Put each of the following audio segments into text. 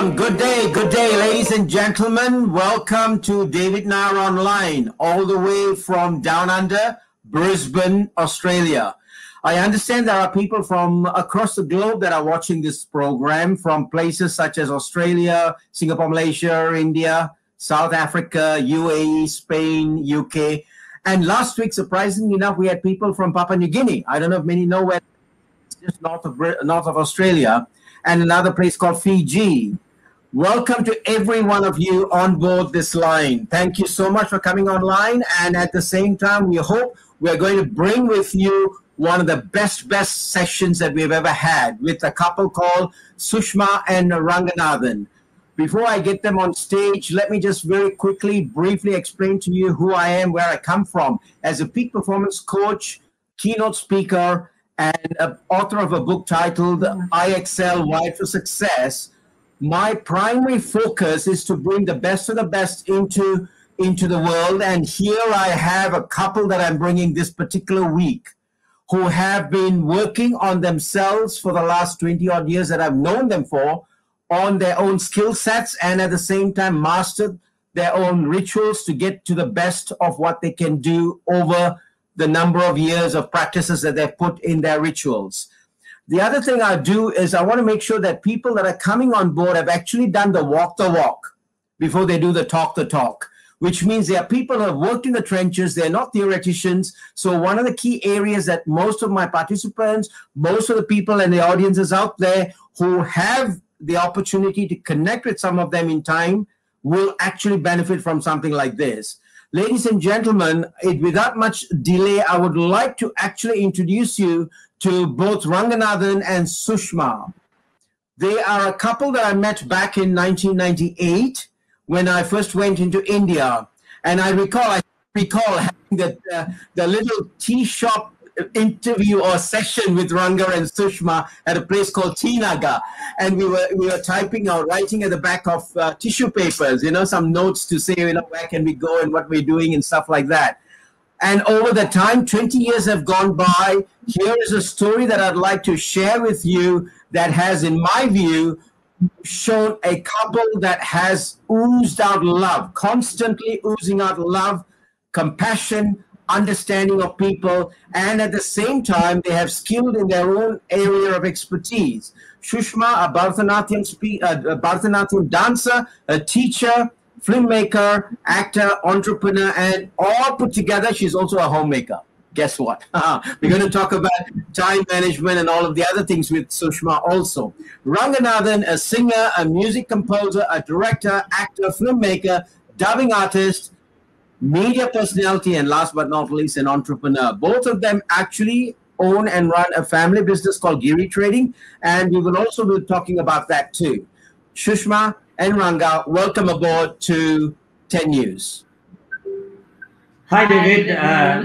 Good day, ladies and gentlemen. Welcome to David Nair Online, all the way from down under Brisbane, Australia. I understand there are people from across the globe that are watching this program from places such as Australia, Singapore, Malaysia, India, South Africa, UAE, Spain, UK. And last week, surprisingly enough, we had people from Papua New Guinea. I don't know if many know where, just north of Australia, and another place called Fiji. Welcome to every one of you on board this line. Thank you so much for coming online. And at the same time, we hope we're going to bring with you one of the best sessions that we've ever had with a couple called Sushama and Ranganathan. Before I get them on stage, let me just very quickly, briefly explain to you who I am, where I come from. As a peak performance coach, keynote speaker, and author of a book titled I Excel, Wired for Success, my primary focus is to bring the best of the best into the world. And here I have a couple that I'm bringing this particular week who have been working on themselves for the last 20 odd years that I've known them for, on their own skill sets, and at the same time mastered their own rituals to get to the best of what they can do over the number of years of practices that they've put in their rituals. The other thing I do is I want to make sure that people that are coming on board have actually done the walk before they do the talk, which means they are people who have worked in the trenches. They're not theoreticians. So one of the key areas that most of my participants, most of the people and the audiences out there who have the opportunity to connect with some of them in time will actually benefit from something like this. Ladies and gentlemen, without much delay, I would like to actually introduce you to both Ranganathan and Sushama. They are a couple that I met back in 1998 when I first went into India. And I recall having the little tea shop interview or session with Ranga and Sushama at a place called Tinaga, and we were typing or writing at the back of tissue papers, some notes to say, where can we go and what we're doing and stuff like that. And over the time, 20 years have gone by. Here is a story that I'd like to share with you that has, in my view, shown a couple that has oozed out love, constantly oozing out love, compassion, understanding of people, and at the same time, they have skilled in their own area of expertise. Sushama, a Bharatanatyam dancer, a teacher, filmmaker, actor, entrepreneur, and all put together, she's also a homemaker. Guess what? We're going to talk about time management and all of the other things with Sushama also. Ranganathan, a singer, a music composer, a director, actor, filmmaker, dubbing artist, media personality, and last but not least, an entrepreneur. Both of them actually own and run a family business called Giri Trading, and we will also be talking about that too. Sushama and Ranga, welcome aboard to 10 News. Hi, David.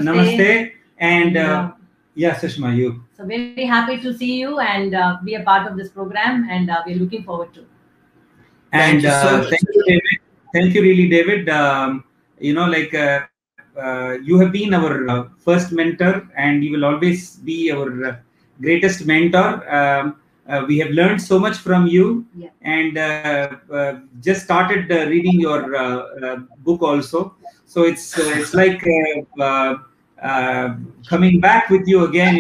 Namaste. And yeah, Sushama, you. So very happy to see you and be a part of this program, and we're looking forward to. And thank you, David. Thank you, really, David. You have been our first mentor, and you will always be our greatest mentor. We have learned so much from you, and just started reading your book also. So it's like coming back with you again.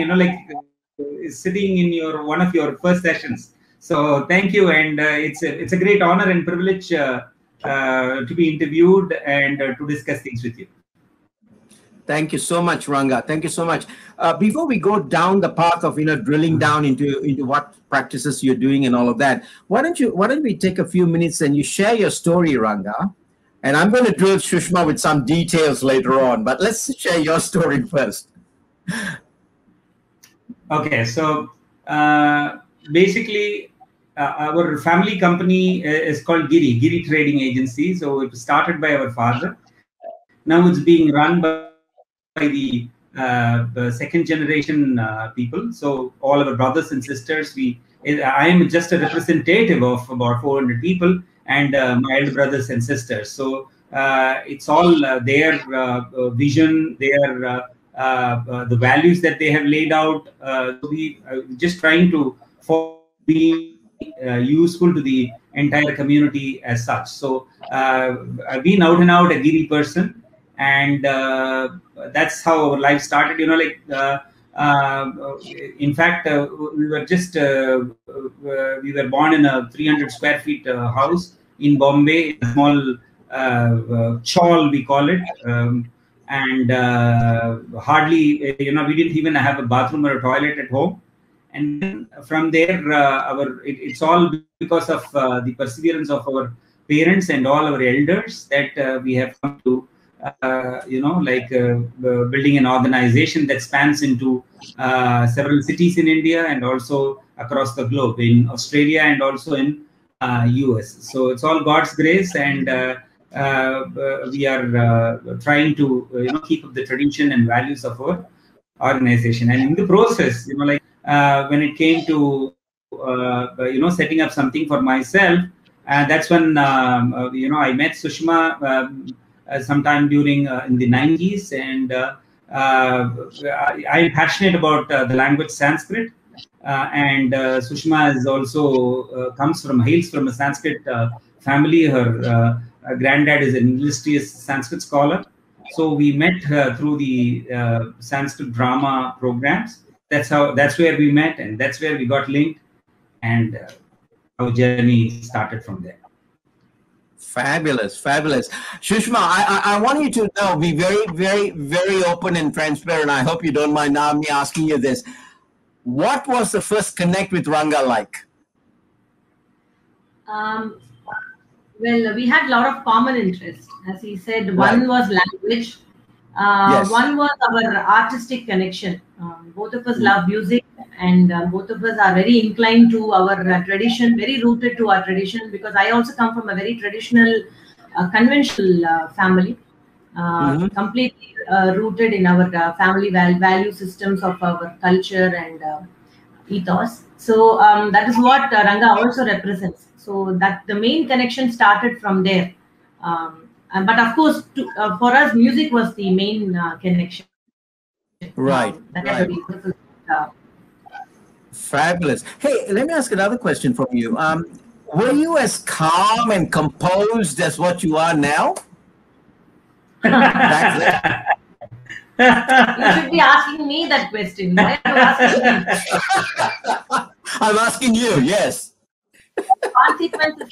Sitting in one of your first sessions. So thank you, and it's a great honor and privilege to be interviewed and to discuss things with you. Thank you so much, Ranga. Thank you so much. Before we go down the path of drilling down into what practices you're doing and all of that, why don't we take a few minutes and you share your story, Ranga, and I'm going to drill Sushama with some details later on. But let's share your story first. Okay, so basically, our family company is called Giri Trading Agency. So it was started by our father. Now it's being run by the second generation people. So all our brothers and sisters, I am just a representative of about 400 people and my elder brothers and sisters. So it's all their vision, their the values that they have laid out. We just trying to be useful to the entire community as such. So I've been out and out a Giri person, and that's how our life started. In fact, we were just we were born in a 300 square feet house in Bombay, a small chawl we call it, and hardly we didn't even have a bathroom or a toilet at home. And then from there, it's all because of the perseverance of our parents and all our elders that we have come to building an organization that spans into several cities in India and also across the globe, in Australia and also in US. So it's all God's grace, and we are trying to keep up the tradition and values of our organization. And in the process, when it came to setting up something for myself, that's when I met Sushama sometime during in the 90s, and I'm passionate about the language Sanskrit, and Sushama is also hails from a Sanskrit family. Her granddad is an illustrious Sanskrit scholar, so we met through the Sanskrit drama programs. That's where we met, and that's where we got linked, and our journey started from there. Fabulous, fabulous. Sushama, I want you to know, be very, very, very open and transparent. I hope you don't mind now me asking you this. What was the first connect with Ranga like? Well, we had a lot of common interests. As he said, one was language. Yes. One was our artistic connection. Both of us love music, and both of us are very inclined to our tradition, very rooted to our tradition, because I also come from a very traditional, conventional family, completely rooted in our family value systems of our culture and ethos. So that is what Ranga also represents. So that the main connection started from there. But of course, for us, music was the main connection. Right. Fabulous. Hey, let me ask another question from you. Were you as calm and composed as what you are now? Back then? You should be asking me that question. Why are you asking me? I'm asking you, yes. Consequences.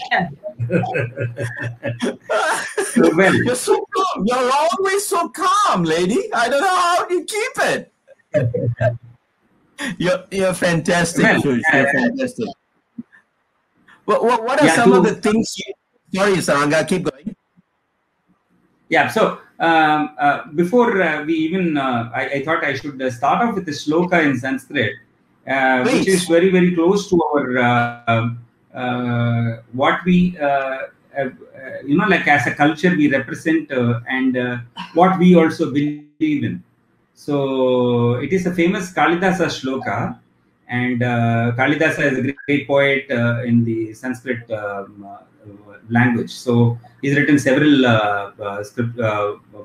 You're so calm. You're always so calm, lady. I don't know how you keep it. You're fantastic, Sush. You're fantastic. What are some of the things you... Sorry, Saranga, keep going. Yeah, so before we even... I thought I should start off with the shloka in Sanskrit, which is very, very close to our... what we, like as a culture, we represent and what we also believe in. So it is a famous Kalidasa shloka, and Kalidasa is a great poet in the Sanskrit language. So he's written several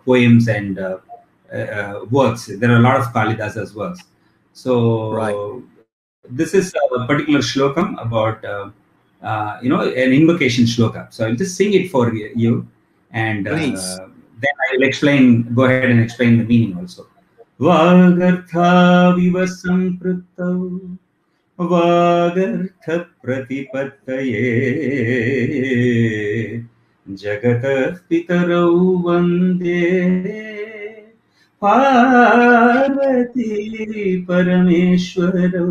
poems and works. There are a lot of Kalidasa's works. So this is a particular shlokam about an invocation shloka. So I'll just sing it for you, and then I'll go ahead and explain the meaning also. Vagartha viva samprutau vagartha pratipattaye jagatah pitarau vande Parvati parameshwarau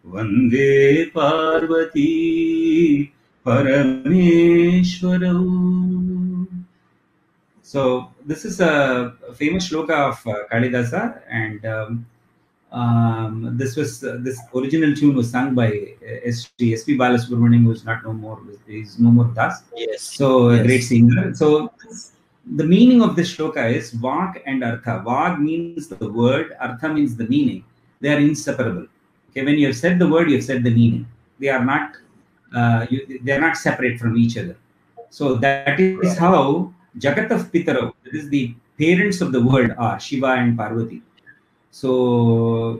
Vande Parvati Parameshwarau. So this is a famous shloka of Kalidasa, and this original tune was sung by S.P. Balasubramaniam, who is no more with us. Yes. So a great singer. So the meaning of this shloka is Vak and Artha. Vak means the word, Artha means the meaning. They are inseparable. Okay, when you have said the word, you have said the meaning. They are not separate from each other. So that is how Jagatah Pitarau, that is the parents of the world, are Shiva and Parvati. So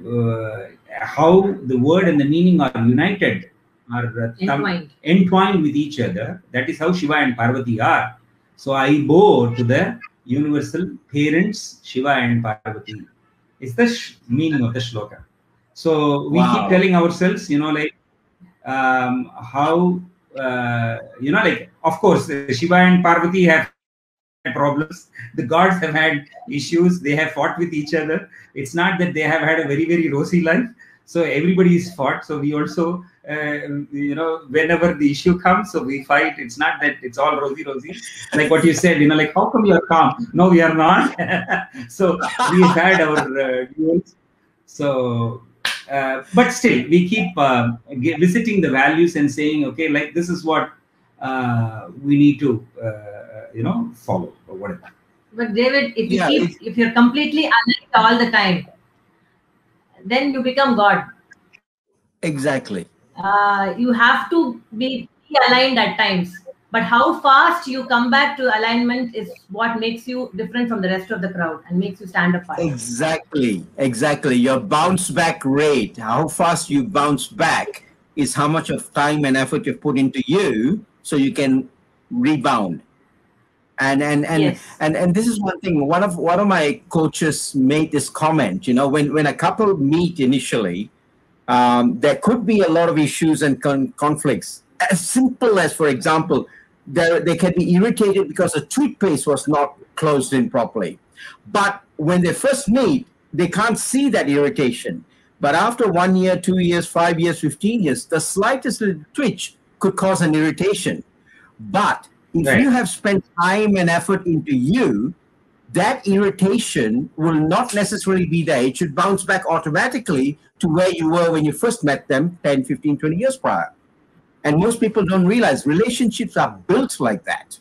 how the word and the meaning are united, are entwined with each other. That is how Shiva and Parvati are. So I bow to the universal parents, Shiva and Parvati. It's the meaning of the shloka. So we keep telling ourselves, how, of course, Shiva and Parvati have problems. The gods have had issues. They have fought with each other. It's not that they have had a very, very rosy life. So everybody is fought. So we also, whenever the issue comes, so we fight. It's not that it's all rosy. Like what you said, how come you are calm? No, we are not. So we have had our duels. So, but still, we keep visiting the values and saying, okay, like this is what we need to, follow or whatever. But David, if you're completely aligned all the time, then you become God. Exactly. You have to be aligned at times. But how fast you come back to alignment is what makes you different from the rest of the crowd and makes you stand apart. Exactly. Your bounce back rate, how fast you bounce back, is how much of time and effort you've put into you so you can rebound. And this is one thing. One of my coaches made this comment. When a couple meet initially, there could be a lot of issues and conflicts. As simple as, for example, they can be irritated because the toothpaste was not closed in properly. But when they first meet, they can't see that irritation. But after 1 year, 2 years, 5 years, 15 years, the slightest little twitch could cause an irritation. But if you have spent time and effort into you, that irritation will not necessarily be there. It should bounce back automatically to where you were when you first met them 10, 15, 20 years prior. And most people don't realize relationships are built like that.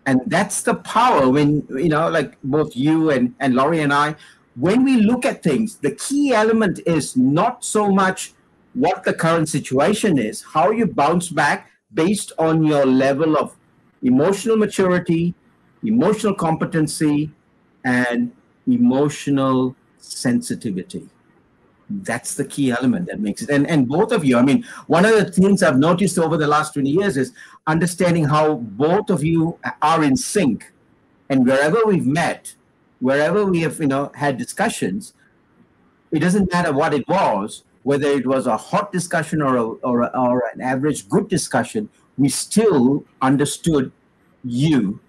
And that's the power when, like both you and Laurie and I, when we look at things, the key element is not so much what the current situation is, how you bounce back based on your level of emotional maturity, emotional competency, and emotional sensitivity. That's the key element that makes it. And both of you, one of the things I've noticed over the last 20 years is understanding how both of you are in sync. And wherever we've met, wherever we have, had discussions, it doesn't matter what it was, whether it was a hot discussion or an average good discussion, we still understood you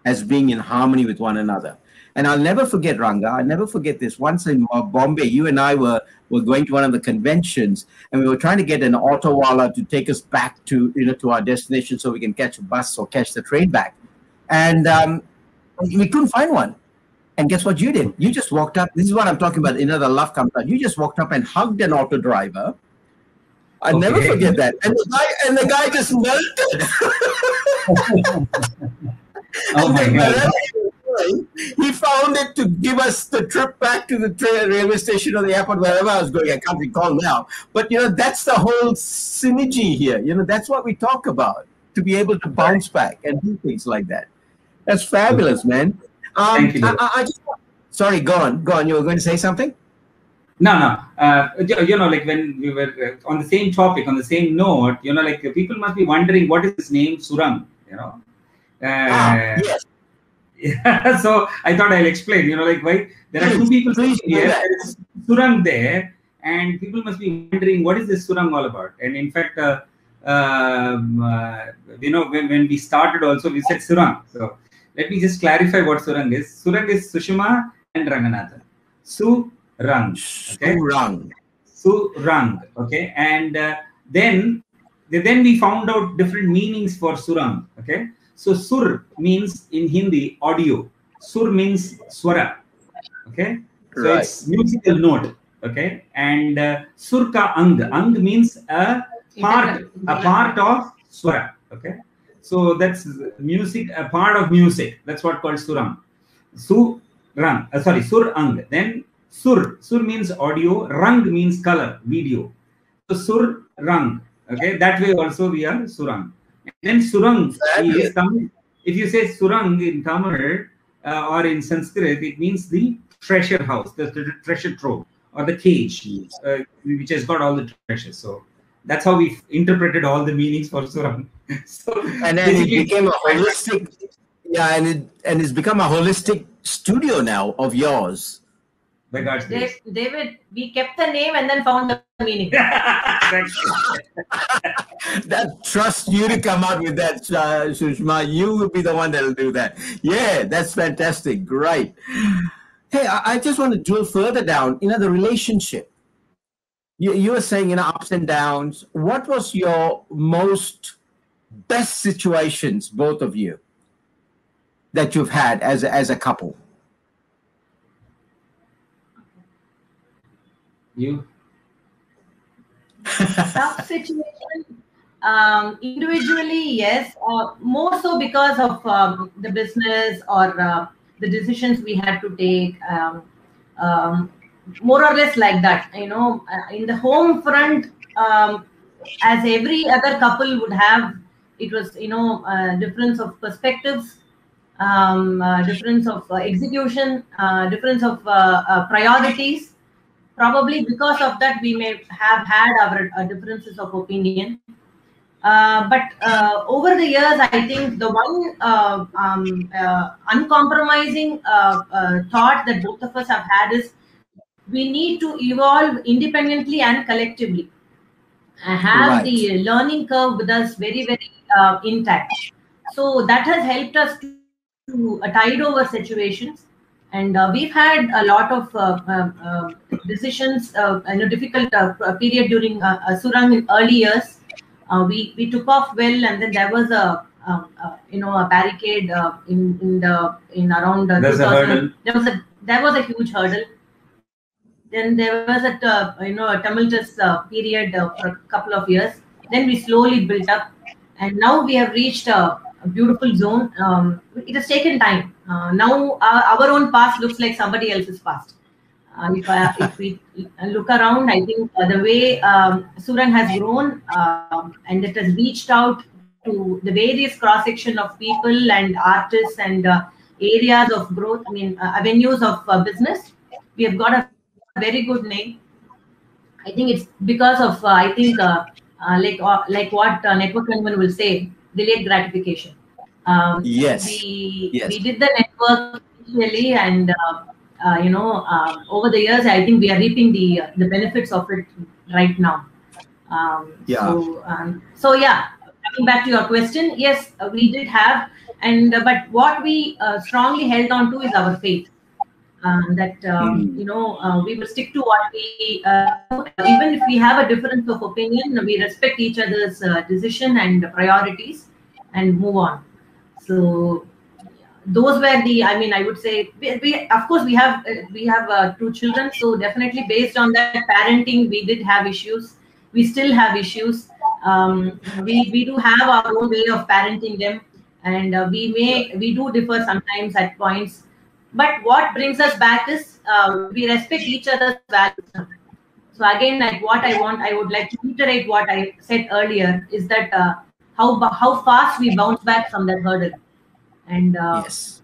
as being in harmony with one another. And I'll never forget, Ranga, I'll never forget this. Once in Bombay, you and I were going to one of the conventions, and we were trying to get an auto wala to take us back to, to our destination so we can catch a bus or catch the train back. And we couldn't find one. And guess what you did? You just walked up. This is what I'm talking about. The love comes out. You just walked up and hugged an auto driver. I'll never forget that. And the guy just melted. Oh my God. He found it to give us the trip back to the railway station or the airport, wherever I was going. I can't recall now. But, that's the whole synergy here. That's what we talk about, to be able to bounce back and do things like that. That's fabulous, man. Thank you. Sorry, go on. You were going to say something? No. Like when we were on the same topic, on the same note, like people must be wondering, what is his name? Surang, Yes. Yeah, so I thought I'll explain, why there are two people here, there is Surang there, and people must be wondering, what is this Surang all about? And in fact, when we started also, we said Surang. So let me just clarify what Surang is. Surang is Sushama and Ranganathan. Surang. Okay? Surang. Okay. And then we found out different meanings for Surang. Okay. So Sur means in Hindi audio. Sur means swara. Okay. So it's musical note. Okay. And Sur ka ang. Ang means a part of swara. Okay. So that's music, a part of music. That's what called Surang. Surang. Then Sur means audio. Rang means color, video. So Surang. Okay. That way also we are Surang. And then Surang is Tamil. If you say Surang in Tamil or in Sanskrit, it means the treasure house, the treasure trove, or the cage, which has got all the treasures. So that's how we interpreted all the meanings for Surang. So and then it became a holistic, yeah, and it's become a holistic studio now of yours. By God's grace. David, we kept the name and then found the meaning. That trust you to come out with that, Sushma. You will be the one that will do that. Yeah, that's fantastic. Great. Hey, I just want to drill further down. The relationship. You were saying, ups and downs. What was your best situations, both of you, that you've had as a couple? You? Tough situation. Individually, yes. More so because of the business or the decisions we had to take. More or less like that. In the home front, as every other couple would have, it was difference of perspectives, difference of execution, difference of priorities. Probably because of that, we may have had our differences of opinion. But over the years, I think the one uncompromising thought that both of us have had is we need to evolve independently and collectively. Have the learning curve with us very, very intact. So that has helped us to tide over situations. And we've had a lot of decisions, difficult period during Surang in early years. We took off well, and then there was a barricade in around. There's a hurdle. There was a huge hurdle. Then there was a tumultuous period for a couple of years. Then we slowly built up, and now we have reached a beautiful zone. It has taken time. Now our own past looks like somebody else's past. If we look around, I think the way Surang has grown and it has reached out to the various cross-section of people and artists and areas of growth, avenues of business, we have got a very good name. I think it's because of, like what Network Conven will say, delayed gratification. Yes. We did the network initially, and over the years, I think we are reaping the benefits of it right now. So yeah, coming back to your question, yes, we did have, but what we strongly held on to is our faith. We will stick to what we, even if we have a difference of opinion, we respect each other's decision and priorities and move on. So those were I would say, we of course we have 2 children, so definitely based on that parenting, we did have issues. We still have issues. We do have our own way of parenting them, and we do differ sometimes at points. But what brings us back is we respect each other's values. So again, I would like to reiterate what I said earlier, is that how fast we bounce back from that hurdle. And yes,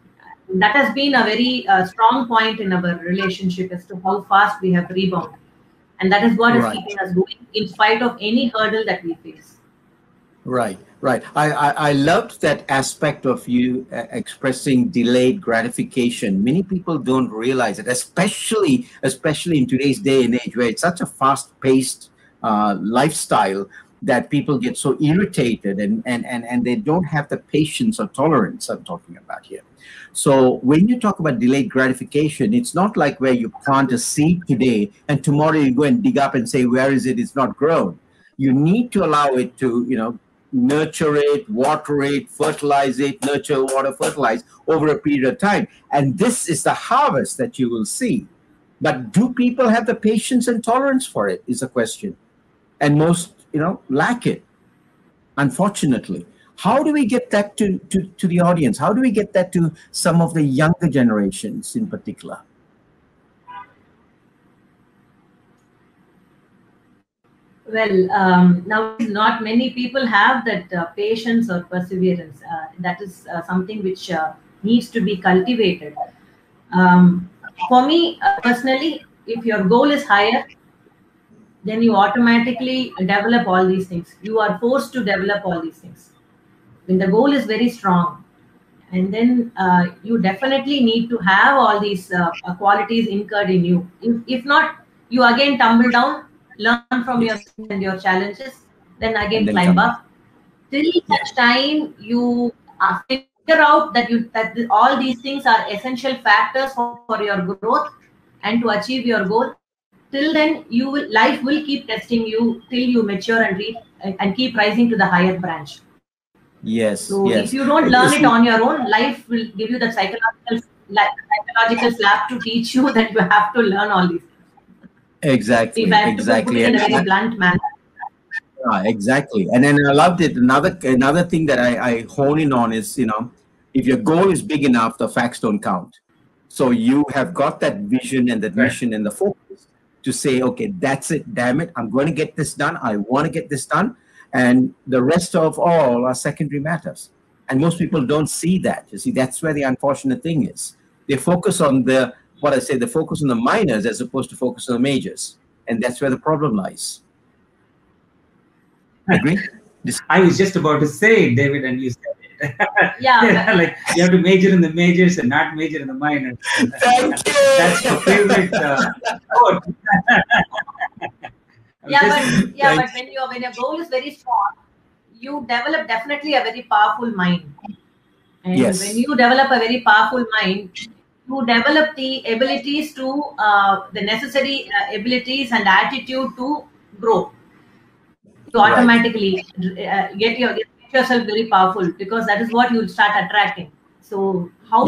that has been a very strong point in our relationship as to how fast we have rebounded. And that is what is keeping us going in spite of any hurdle that we face. Right. I loved that aspect of you expressing delayed gratification. Many people don't realize it, especially in today's day and age, where it's such a fast-paced lifestyle that people get so irritated and they don't have the patience or tolerance I'm talking about here. So when you talk about delayed gratification, it's not like where you plant a seed today and tomorrow you go and dig up and say, where is it? It's not grown. You need to allow it to, nurture it, water it, fertilize it, nurture, water, fertilize over a period of time. And this is the harvest that you will see. But do people have the patience and tolerance for it is a question. And most, lack it, unfortunately. How do we get that to the audience? How do we get that to some of the younger generations in particular? Well, now not many people have that patience or perseverance. That is something which needs to be cultivated. For me personally, if your goal is higher, then you automatically develop all these things. You are forced to develop all these things. When the goal is very strong, and then you definitely need to have all these qualities incurred in you. If not, you again tumble down, learn from your and your challenges, then again climb up. Till such time you figure out that all these things are essential factors for your growth and to achieve your goal. Till then, life will keep testing you till you mature and reach and keep rising to the higher branch. Yes. So if you don't learn it on your own, life will give you the psychological slap to teach you that you have to learn all these things. Exactly. If I have to put it in a very blunt manner. Exactly. And then I loved it. Another thing that I hone in on is, if your goal is big enough, the facts don't count. So you have got that vision and that mission and the focus to say, okay, that's it, damn it, I'm going to get this done. I want to get this done. And the rest of all are secondary matters. And most people don't see that. You see, that's where the unfortunate thing is. They focus on they focus on the minors as opposed to focus on the majors. And that's where the problem lies. Agree? I was just about to say it, David, and you said it. Yeah. Like you have to major in the majors and not major in the minors. Thank you. That's your favorite quote. But when your goal is very strong, you develop definitely a very powerful mind. And when you develop a very powerful mind, you develop the abilities to the necessary abilities and attitude to grow. You automatically get yourself very powerful, because that is what you'll start attracting. So how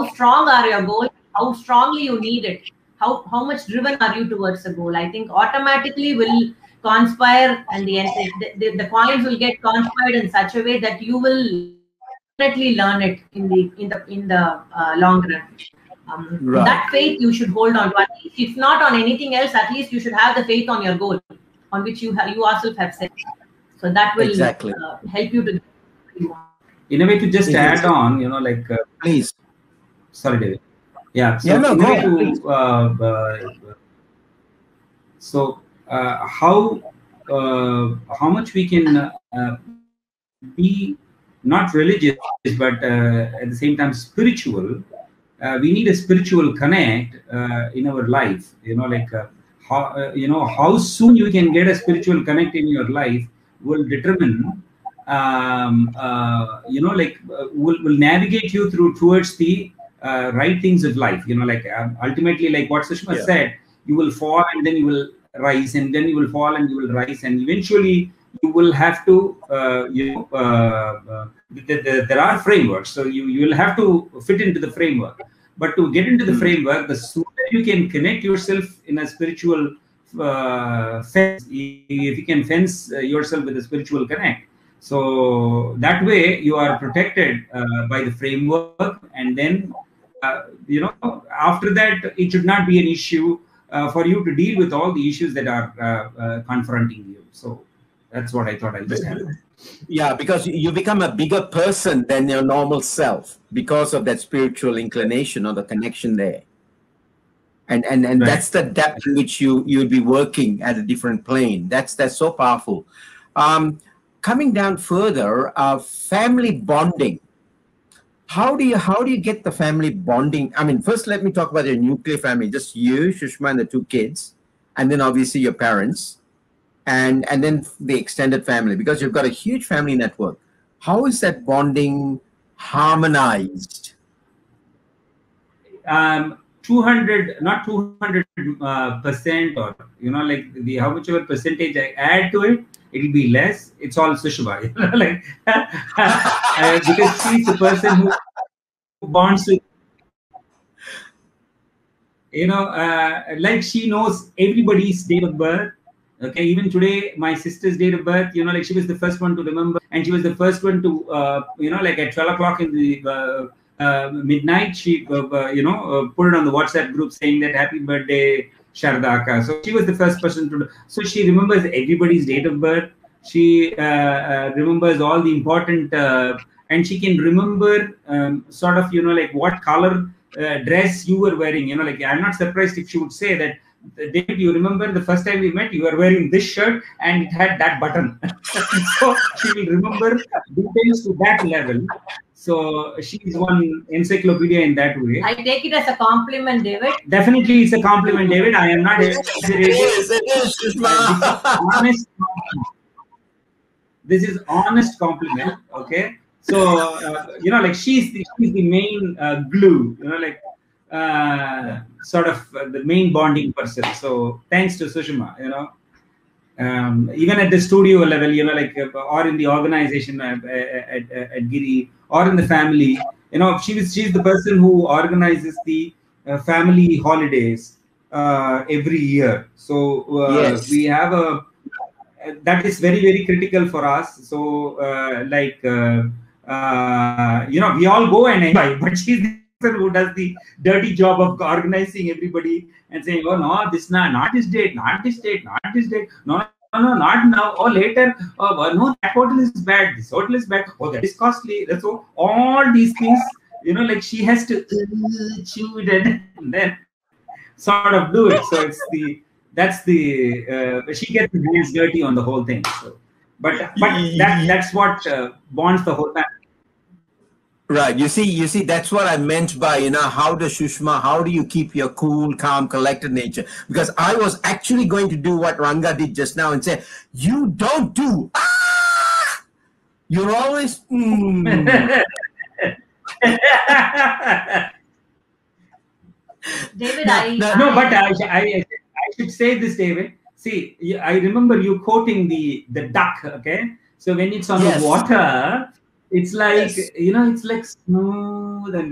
strong are your goals? How strongly you need it? How much driven are you towards the goal? I think automatically will conspire, and the coins will get conspired in such a way that you will definitely learn it in the long run. That faith you should hold on to. At least, if not on anything else, at least you should have the faith on your goal, on which you yourself have set. So that will help you to. In a way, to just add on, please. Sorry, David. Yeah. So, how much we can be not religious, but at the same time spiritual. We need a spiritual connect in our life. How soon you can get a spiritual connect in your life will determine, will navigate you towards the right things of life. Ultimately, like what Sushama said, you will fall and then you will rise, and then you will fall and you will rise, and eventually you will have to, there are frameworks, so you will have to fit into the framework. But to get into the framework, the sooner you can connect yourself in a spiritual fence, if you can fence yourself with a spiritual connect, so that way you are protected by the framework, and then after that it should not be an issue for you to deal with all the issues that are confronting you. So that's what I thought I'll just add. Yeah, because you become a bigger person than your normal self because of that spiritual inclination or the connection there. And that's the depth in which you'll be working at a different plane. That's so powerful. Coming down further, family bonding. How do you get the family bonding? I mean, first let me talk about your nuclear family, just you, Sushama, and the 2 kids, and then obviously your parents. And then the extended family, because you've got a huge family network. How is that bonding harmonized? 200, not 200%, or how much of a percentage I add to it, it'll be less. It's all Sushama, because she's the person who bonds with, like she knows everybody's date of birth. Okay, even today, my sister's date of birth, she was the first one to remember, and she was the first one to, at 12 o'clock in the midnight, she, put it on the WhatsApp group saying that happy birthday, Shardaka. So she was the first person to, so she remembers everybody's date of birth. She remembers all the important, and she can remember sort of, what color dress you were wearing. You know, like I'm not surprised if she would say that, David, you remember the first time we met, you were wearing this shirt and it had that button. So she will remember details to that level. So she's one encyclopedia in that way. I take it as a compliment, David. Definitely, it's a compliment, David. I am not exaggerating. This is honest compliment. Okay. So you know, like she's the main glue. You know, like sort of the main bonding person. So thanks to Sushama. You know. Even at the studio level, you know, like or in the organization at Giri or in the family, you know, she's the person who organizes the family holidays every year. So Yes. we have that is very, very critical for us. So you know, we all go and enjoy, but she's the person who does the dirty job of organizing everybody and saying, oh no, this not this date, not this date, not this date, no, not now, or later, no, that hotel is bad, this hotel is bad, oh, that is costly. So all these things, you know, like she has to chew it and then sort of do it. So it's that's the she gets the hands dirty on the whole thing. So, but that's what bonds the whole family. Right. You see, that's what I meant by, you know, how do you keep your cool, calm, collected nature? Because I was actually going to do what Ranga did just now and say, you don't do, you're always, David, no, but I should say this, David. See, I remember you quoting the duck, okay? So when it's on the water, it's like, you know, it's like smooth and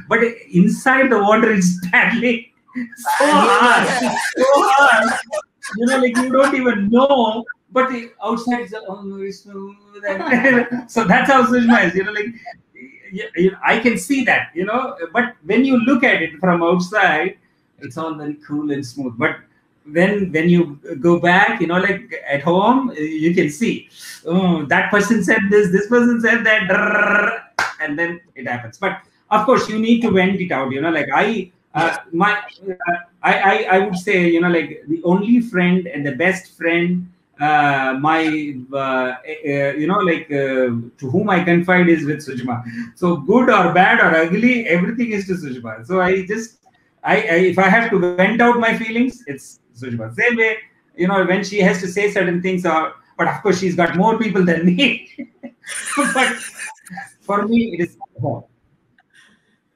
but inside the water it's paddling so hard, so hard. You know, like you don't even know, but the outside is very smooth. And so that's how Sushama is. You know, like I can see that. You know, but when you look at it from outside, it's all very cool and smooth. But when you go back, you know, like at home, you can see, oh, that person said this person said that, and then it happens. But of course, you need to vent it out. You know, like I would say, you know, like the only friend and the best friend, you know, like to whom I confide is with Sushama. So good or bad or ugly, everything is to Sushama. So if I have to vent out my feelings, it's Sushama. Same way, you know, when she has to say certain things, but of course she's got more people than me. But for me, it is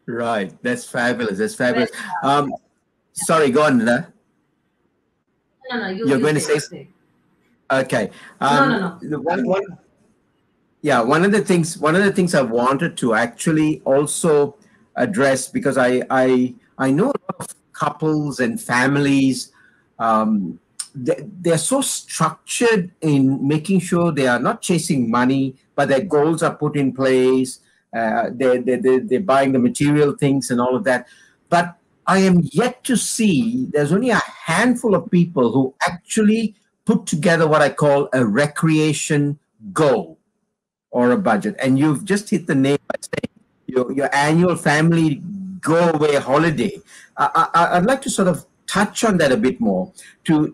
right. That's fabulous. That's fabulous. Sorry, go on, Nada. No, You're going to say. Okay. No. One of the things I wanted to actually also address, because I know a lot of couples and families, they're so structured in making sure they are not chasing money, but their goals are put in place. They're buying the material things and all of that. But I am yet to see, there's only a handful of people who actually put together what I call a recreation goal or a budget. And you've just hit the nail by saying your annual family go away holiday. I'd like to sort of touch on that a bit more, for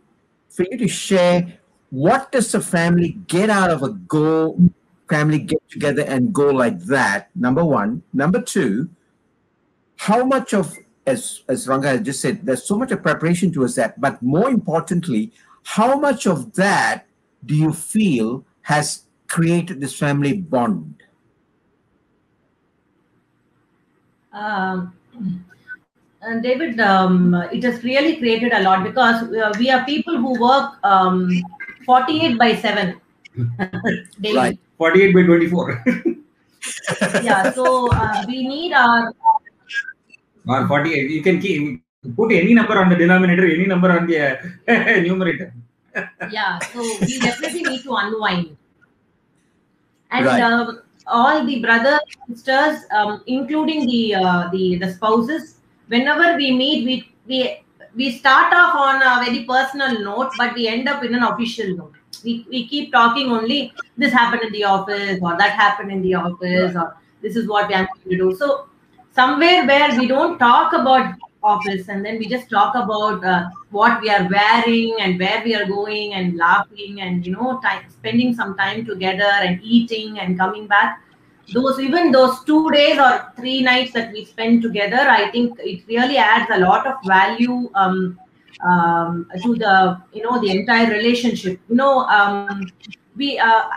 you to share, what does a family get out of a family get together and go like that? Number one. Number two, how much of, as Ranga has just said, there's so much of preparation towards that, but more importantly, how much of that do you feel has created this family bond? And David, it has really created a lot, because we are people who work 48/7 daily. Right. 48/24. Yeah, so we need our... Or 48. You can put any number on the denominator, any number on the numerator. Yeah, so we definitely need to unwind. And right. All the brothers, sisters, including the spouses, whenever we meet, we start off on a very personal note, but we end up in an official note. We keep talking only, this happened in the office, or that happened in the office, or this is what we are going to do. So somewhere where we don't talk about office, and then we just talk about what we are wearing and where we are going and laughing and spending some time together and eating and coming back. Even those 2 days or 3 nights that we spend together, I think it really adds a lot of value to the entire relationship.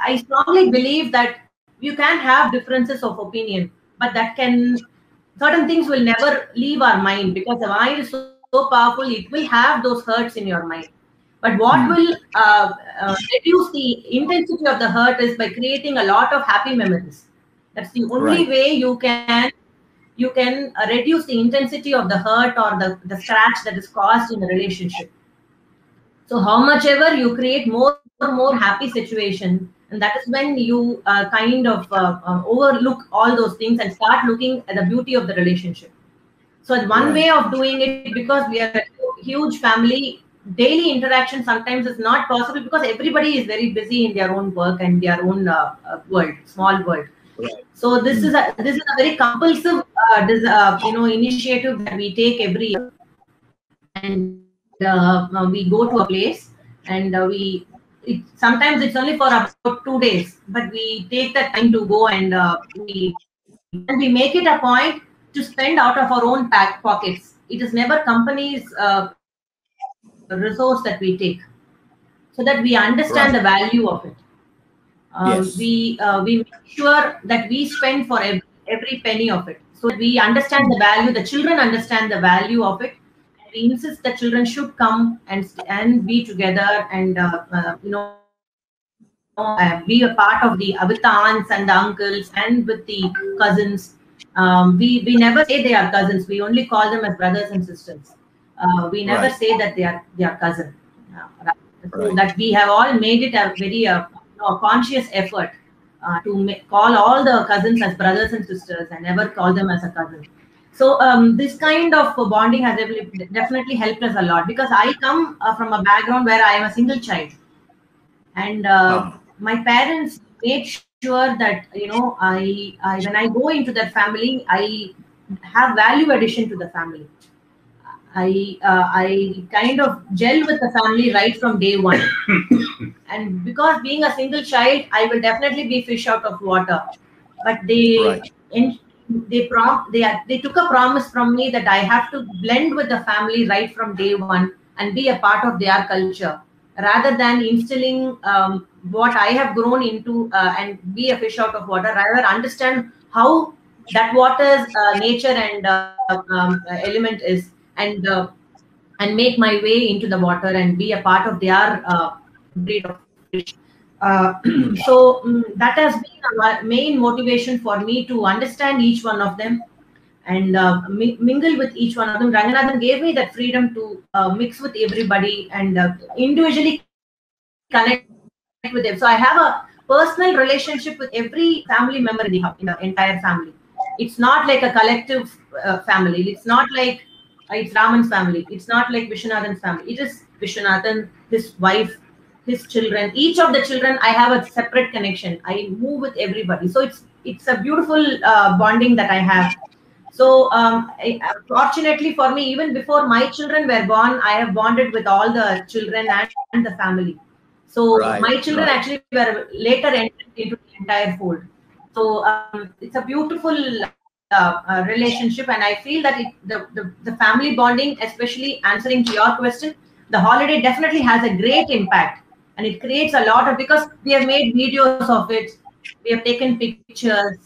I strongly believe that you can have differences of opinion, but certain things will never leave our mind, because the mind is so powerful. It will have those hurts in your mind, but what will reduce the intensity of the hurt is by creating a lot of happy memories. That's the only way you can reduce the intensity of the hurt or the scratch that is caused in the relationship. So how much ever you create more happy situation, and that is when you kind of overlook all those things and start looking at the beauty of the relationship. So one way of doing it, because we are a huge family, daily interaction sometimes is not possible because everybody is very busy in their own work and their own world, small world. So this is a very compulsive initiative that we take every year, and we go to a place, and sometimes it's only for about 2 days, but we take that time to go, and we make it a point to spend out of our own pockets. It is never company's resource that we take, so that we understand the value of it. We make sure that we spend for every penny of it, so that we understand the value. The children understand the value of it. We insist that children should come and be together and be a part of with the aunts and the uncles and with the cousins. We never say they are cousins. We only call them as brothers and sisters. We never say that they are cousin. So that we have all made it a very conscious effort to call all the cousins as brothers and sisters and never call them as a cousin. So this kind of bonding has definitely helped us a lot, because I come from a background where I am a single child, and my parents made sure that when I go into that family, I have value addition to the family. I kind of gel with the family right from day one. And because being a single child, I will definitely be fish out of water. But they took a promise from me that I have to blend with the family right from day one and be a part of their culture, rather than instilling what I have grown into and be a fish out of water. Rather, understand how that water's nature and element is, and make my way into the water and be a part of their breed of fish. So that has been a main motivation for me to understand each one of them and mingle with each one of them. Ranganathan gave me that freedom to mix with everybody and individually connect with them. So I have a personal relationship with every family member in the entire family. It's not like a collective family. It's not like it's Raman's family. It's not like Vishwanathan's family. It is Vishwanathan, his wife, his children. Each of the children, I have a separate connection. I move with everybody. So it's a beautiful bonding that I have. So fortunately for me, even before my children were born, I have bonded with all the children and the family. So my children actually were later entered into the entire fold. So it's a beautiful relationship, and I feel that the family bonding, especially answering to your question, the holiday definitely has a great impact, and it creates a lot of, because we have made videos of it, we have taken pictures,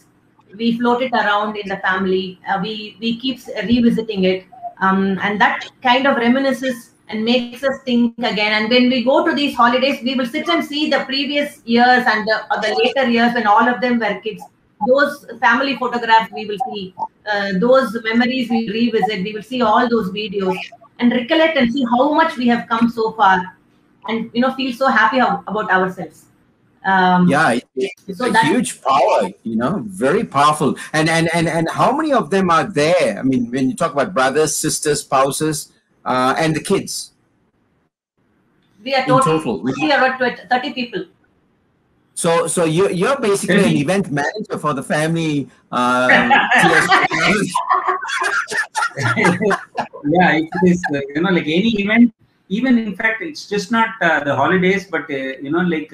we float it around in the family, we keep revisiting it, and that kind of reminisces and makes us think again. And when we go to these holidays, we will sit and see the previous years and the later years when all of them were kids. Those family photographs we will see, those memories we revisit, we will see all those videos and recollect and see how much we have come so far, and feel so happy about ourselves. It's a huge power, very powerful. And how many of them are there? I mean, when you talk about brothers, sisters, spouses, and the kids, we are total. We are about 30 people. So you're basically an event manager for the family. Yeah, it is, like any event, even in fact, it's just not the holidays, but, like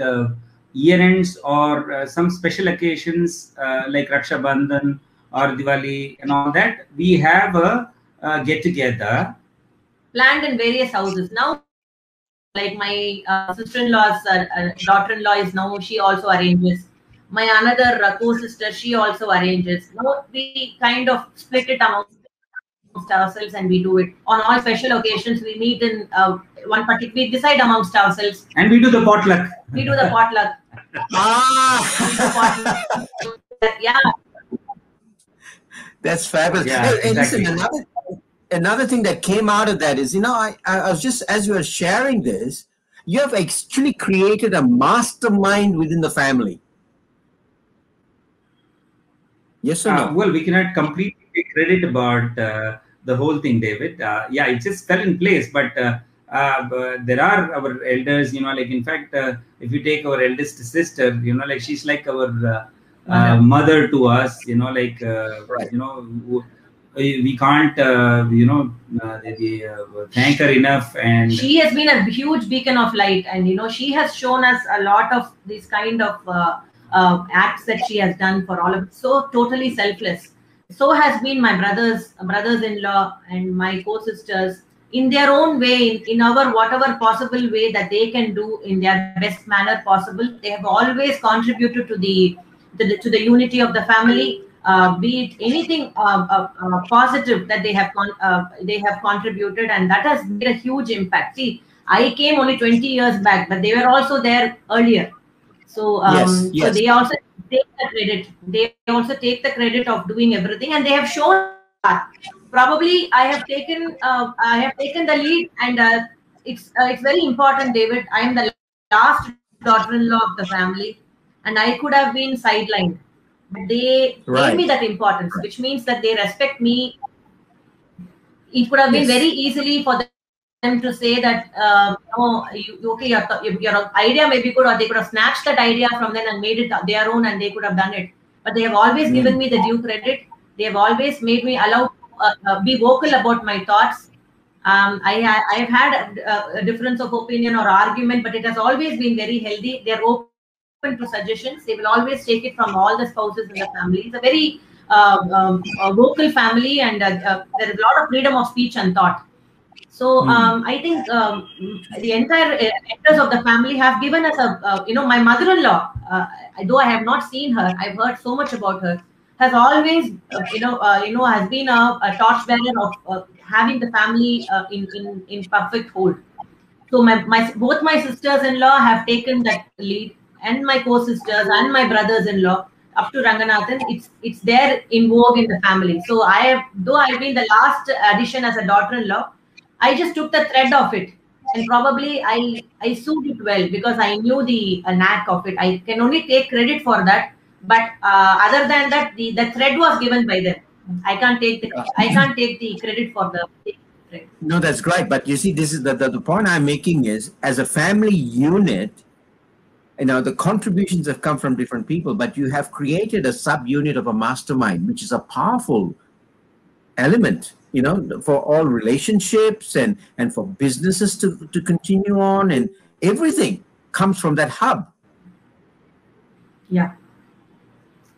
year ends or some special occasions like Raksha Bandhan or Diwali and all that, we have a get together. Planned in various houses. Now, like my sister-in-law's daughter-in-law is now, she also arranges. My another co-sister, she also arranges. Now we kind of split it amongst ourselves and we do it. On all special occasions, we meet in one particular, we decide amongst ourselves. And we do the potluck. We do the potluck. Yeah. That's fabulous. Yeah, Hey, exactly. Listen, another thing that came out of that is, I was just, as you were sharing this, you have actually created a mastermind within the family. Yes or no? Well, we cannot completely take credit about the whole thing, David. Yeah, it just fell in place. But there are our elders, like, in fact, if you take our eldest sister, like, she's like our mother to us, like, Right. we can't, thank her enough. And she has been a huge beacon of light, and she has shown us a lot of these kind of acts that she has done for all of us. So totally selfless. So has been my brothers-in-law and my co-sisters, in their own way, in our whatever possible way that they can do in their best manner possible. They have always contributed to the unity of the family. Be it anything positive that they have contributed, and that has made a huge impact. See, I came only 20 years back, but they were also there earlier. So, so they also take the credit. They also take the credit of doing everything, and they have shown that. Probably, I have taken the lead, and it's very important, David. I am the last daughter-in-law of the family, and I could have been sidelined. They gave me that importance, which means that they respect me. It could have been very easily for them to say that, no, your idea may be good, or they could have snatched that idea from them and made it their own, and they could have done it. But they have always given me the due credit. They have always made me be vocal about my thoughts. I have had a difference of opinion or argument, but it has always been very healthy. They are open to suggestions. They will always take it from all the spouses in the family. It's a very vocal family, and there is a lot of freedom of speech and thought. So I think the entire members of the family have given us my mother-in-law, though I have not seen her, I've heard so much about her, has always has been a torchbearer of having the family in perfect hold. So both my sisters-in-law have taken that lead, and my co-sisters and my brothers-in-law up to Ranganathan. It's there in vogue in the family. So though I've been the last addition as a daughter-in-law, I just took the thread of it, and probably I suited it well because I knew the knack of it. I can only take credit for that, but other than that, the thread was given by them. I can't take the credit for the thread. No, that's great. But you see, this is the point I'm making is, as a family unit, the contributions have come from different people, but you have created a subunit of a mastermind, which is a powerful element, for all relationships and for businesses to continue on, and everything comes from that hub. Yeah.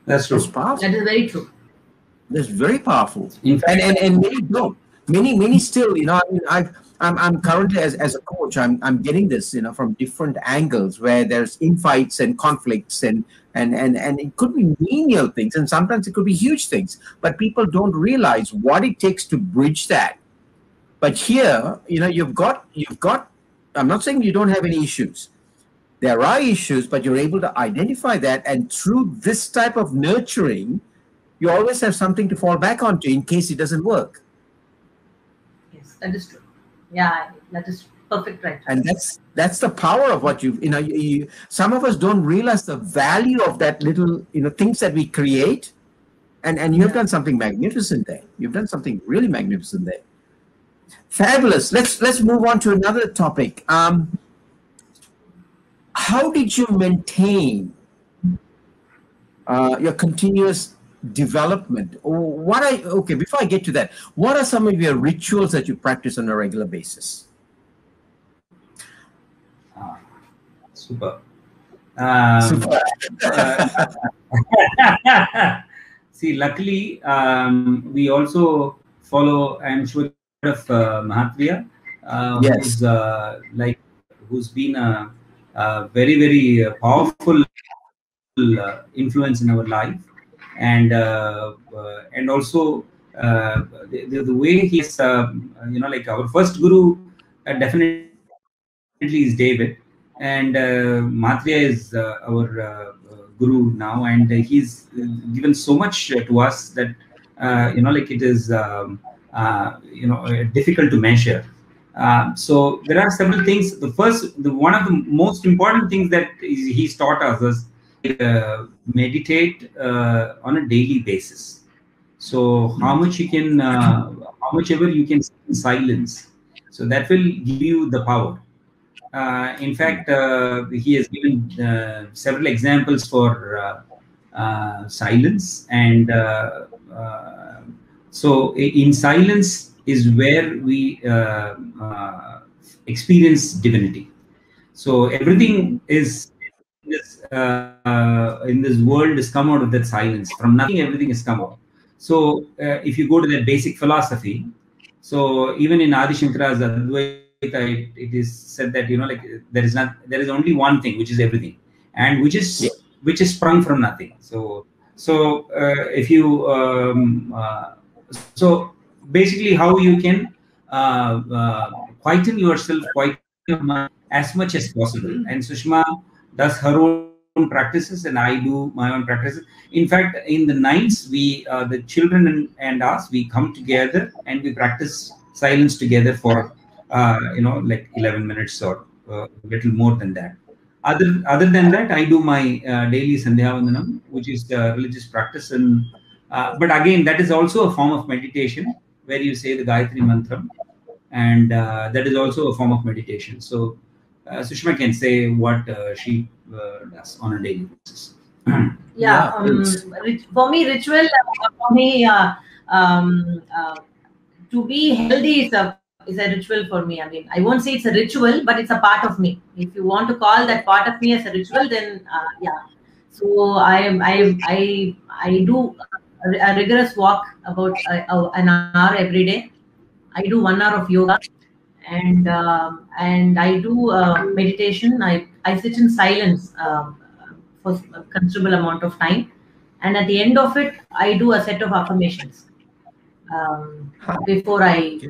That's true. That's powerful. That is very true. That's very powerful. In fact, and many don't. Many still, I'm currently as a coach, I'm getting this, from different angles where there's infights and conflicts and it could be menial things, and sometimes it could be huge things, but people don't realize what it takes to bridge that. But here, you've got, I'm not saying you don't have any issues. There are issues, but you're able to identify that, and through this type of nurturing, you always have something to fall back onto in case it doesn't work. Yes, that is true. Yeah, that is perfect, right? And that's the power of what you some of us don't realize the value of that little, things that we create, and you've done something magnificent there. You've done something really magnificent there. Fabulous. Let's move on to another topic. How did you maintain your continuous development, okay, before I get to that, what are some of your rituals that you practice on a regular basis? Super. Super. See, luckily, we also follow, I'm sure, of Mahatria, Yes. who's been a very, very powerful influence in our life, and also the way he's like our first guru definitely is David, and Mahatria is our guru now, and he's given so much to us that like it is difficult to measure. So there are several things. One of the most important things that he's taught us is meditate on a daily basis. So how much you can, how much ever you can sit in silence. So that will give you the power. In fact, he has given several examples for silence, and so in silence is where we experience divinity. So everything is in this world is come out of that silence. From nothing, everything has come out. So if you go to that basic philosophy, so even in Adi Shankara's Advaita, it is said that like there is only one thing, which is everything, and which is sprung from nothing. So if you so basically how you can quieten yourself, quieten your mind as much as possible. And Sushma does her own practices, and I do my own practices. In fact, in the nights, we the children and us, we come together and we practice silence together for like 11 minutes or a little more than that. Other than that, I do my daily Sandhya Vandanam, which is the religious practice, and but again, that is also a form of meditation where you say the Gayatri Mantra, and that is also a form of meditation. So Sushma can say what she does on a daily basis. Yeah, for me, ritual, for me, to be healthy is a ritual for me. I mean, I won't say it's a ritual, but it's a part of me. If you want to call that part of me as a ritual, then yeah. So I do a rigorous walk about an hour every day. I do 1 hour of yoga, and I do meditation. I sit in silence for a considerable amount of time, and at the end of it, I do a set of affirmations before I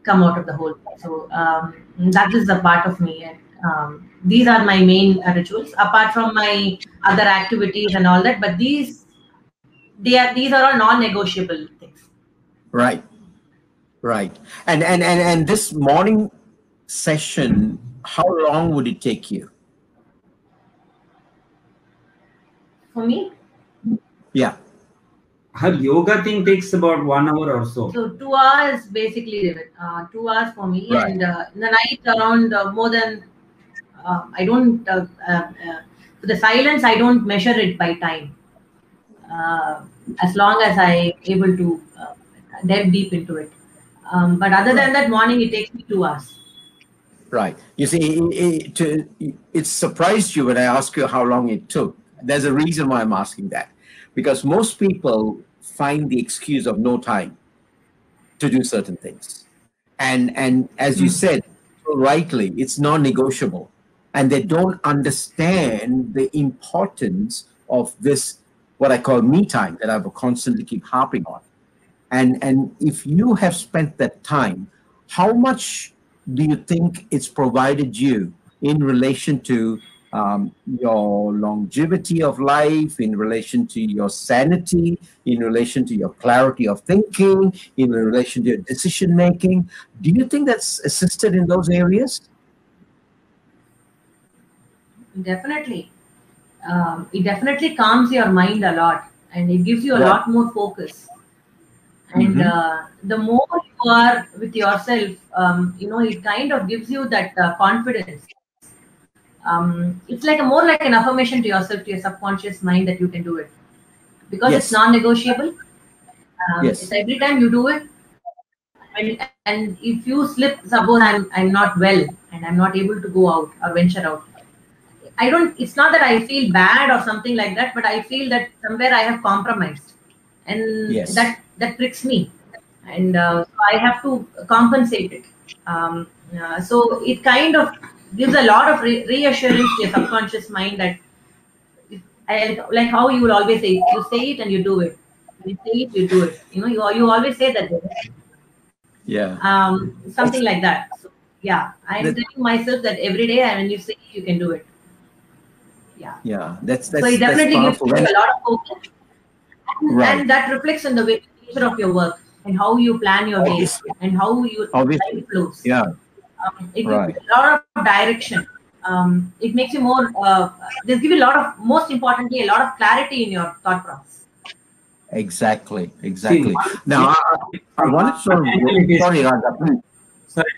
come out of the hole. So that is a part of me, and these are my main rituals, apart from my other activities and all that. But these are all non-negotiable things. Right. And this morning session, how long would it take you? For me? Yeah. Her yoga thing takes about 1 hour or so. So 2 hours basically, 2 hours for me. Right. And in the night around more than, I don't, for the silence, I don't measure it by time. As long as I'm able to delve deep into it. But other than that, morning, it takes me 2 hours. Right. You see, it surprised you when I asked you how long it took. There's a reason why I'm asking that. Because most people find the excuse of no time to do certain things. And as you said so rightly, it's non-negotiable. And they don't understand the importance of this, what I call me time, that I will constantly keep harping on. And if you have spent that time, how much do you think it's provided you in relation to your longevity of life, in relation to your sanity, in relation to your clarity of thinking, in relation to your decision making? Do you think that's assisted in those areas? Definitely. It definitely calms your mind a lot, and it gives you a lot more focus. And the more you are with yourself, it kind of gives you that confidence. It's like more like an affirmation to yourself, to your subconscious mind, that you can do it. because Yes. it's non-negotiable. Yes. It's every time you do it, and if you slip, suppose I'm not well and I'm not able to go out or venture out, I don't. It's not that I feel bad or something like that, but I feel that somewhere I have compromised, and Yes. that pricks me, and so I have to compensate it. So it kind of gives a lot of reassurance to your subconscious mind that like how you will always say, you say it and you do it. You say it, you do it. You always say that. Yeah. Something like that. So yeah, I'm telling myself that every day, and when you say it, you can do it. Yeah. Yeah. That's So it definitely gives powerful. you a lot of focus, Right. and that reflects in the nature of your work and how you plan your day and how your Obviously. life flows. Yeah. It gives Right. you a lot of direction. It makes you more. They give you a lot of, most importantly, a lot of clarity in your thought process. Exactly. See, Exactly. Now, I wanted to sort of sorry, Radha, sorry.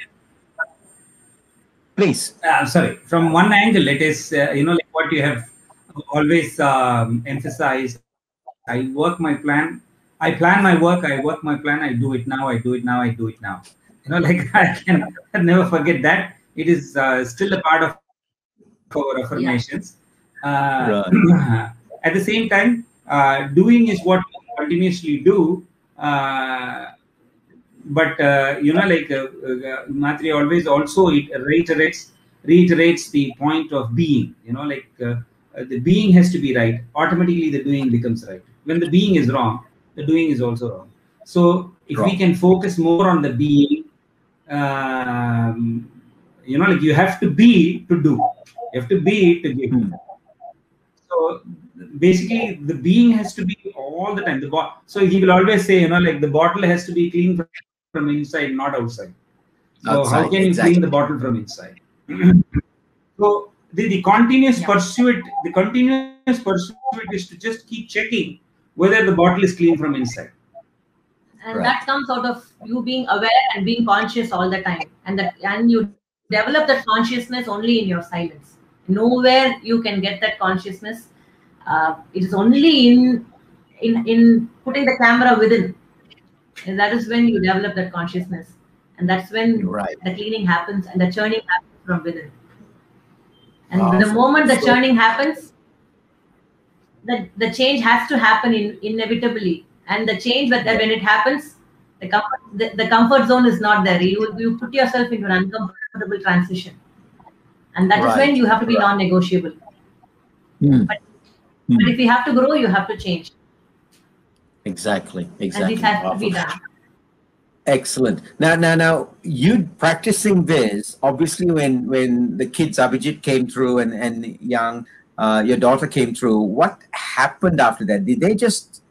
please. Sorry. From one angle, it is like what you have always emphasized. I work my plan. I plan my work. I work my plan. I do it now. I do it now. I do it now. Like I can never forget that. It is still a part of our affirmations. Right. At the same time, doing is what we continuously do. But Matri always also it reiterates the point of being. The being has to be right. Automatically, the doing becomes right. When the being is wrong, the doing is also wrong. So if we can focus more on the being, like you have to be to do. You have to be to give. So basically, the being has to be all the time. So he will always say, like the bottle has to be clean from inside, not outside. So how can you clean the bottle from inside? So the continuous pursuit, is to just keep checking whether the bottle is clean from inside. And that comes out of you being aware and being conscious all the time, and you develop that consciousness only in your silence. Nowhere you can get that consciousness. It is only in putting the camera within, and that is when you develop that consciousness, and that's when the cleaning happens and the churning happens from within. And the moment the churning happens, the change has to happen inevitably. And the change, when it happens, the comfort zone is not there. You put yourself into an uncomfortable transition, and that is when you have to be non-negotiable. But if you have to grow, you have to change. Exactly. And this has to be done. Excellent. Now, you practicing this, obviously when the kids, Abhijit came through and young, your daughter came through, what happened after that? Did they just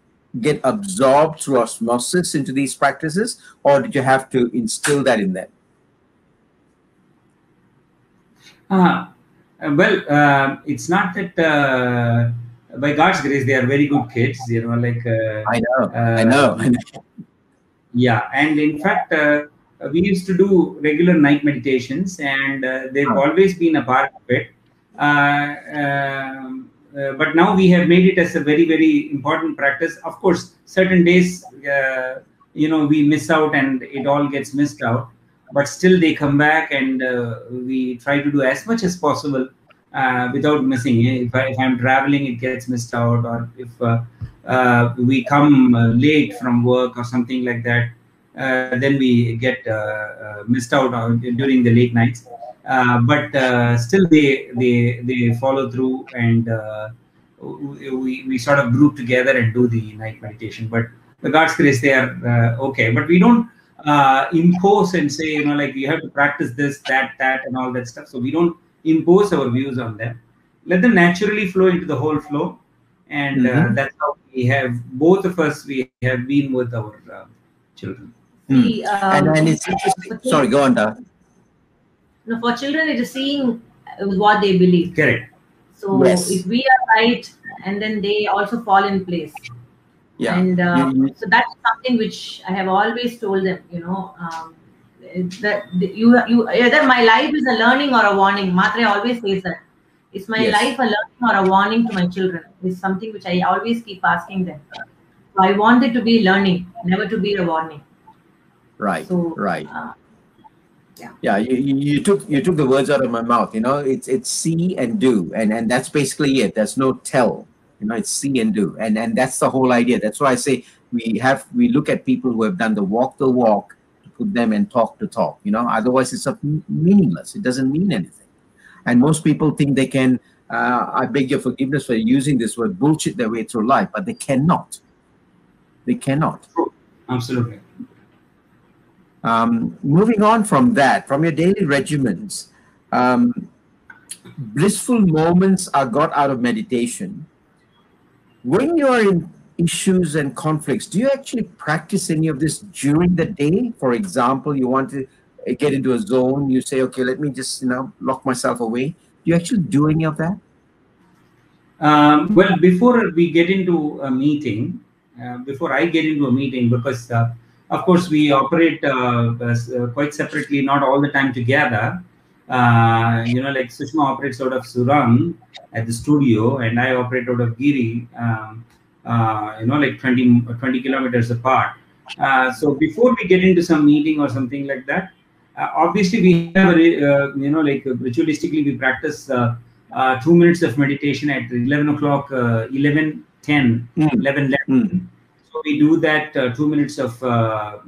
get absorbed through osmosis into these practices, or did you have to instill that in them? Well, it's not that by God's grace they are very good kids. I know. Yeah, and in fact, we used to do regular night meditations, and they've always been a part of it. But now we have made it as a very, very important practice. Of course, certain days, we miss out and it all gets missed out. But still, they come back, and we try to do as much as possible without missing. If I'm traveling, it gets missed out, or if we come late from work or something like that, then we get missed out during the late nights. But still, they follow through, and we sort of group together and do the night meditation. But by God's grace, they are okay. But we don't impose and say, like you have to practice this, that, and all that stuff. So we don't impose our views on them. Let them naturally flow into the whole flow. And that's how we have, both of us, we have been with our children. And it's interesting. Sorry, go on, Da. No, for children, it is seeing what they believe. Correct. So if we are right, and then they also fall in place. Yeah. And so that's something which I have always told them, that you either my life is a learning or a warning. Matre always says that. Is my life a learning or a warning to my children? Is something which I always keep asking them. So I want it to be learning, never to be a warning. Right. So, right. Yeah. You took the words out of my mouth. It's see and do, and that's basically it. There's no tell. It's see and do, and that's the whole idea. That's why I say we look at people who have done the walk, to put them and talk the talk. Otherwise it's meaningless. It doesn't mean anything. And most people think they can. I beg your forgiveness for using this word, bullshit their way through life, but they cannot. They cannot. Absolutely. Moving on from that, from your daily regimens, blissful moments are got out of meditation. When you are in issues and conflicts, do you actually practice any of this during the day? For example, you want to get into a zone, you say, okay, let me just lock myself away. Do you actually do any of that? Well, before we get into a meeting, before I get into a meeting, because of course we operate quite separately, not all the time together. Like Sushma operates out of Surang at the studio, and I operate out of Giri, like 20 kilometers apart. So before we get into some meeting or something like that, obviously we have like ritualistically we practice 2 minutes of meditation at 11 o'clock, 11:10, 11:11. So we do that 2 minutes of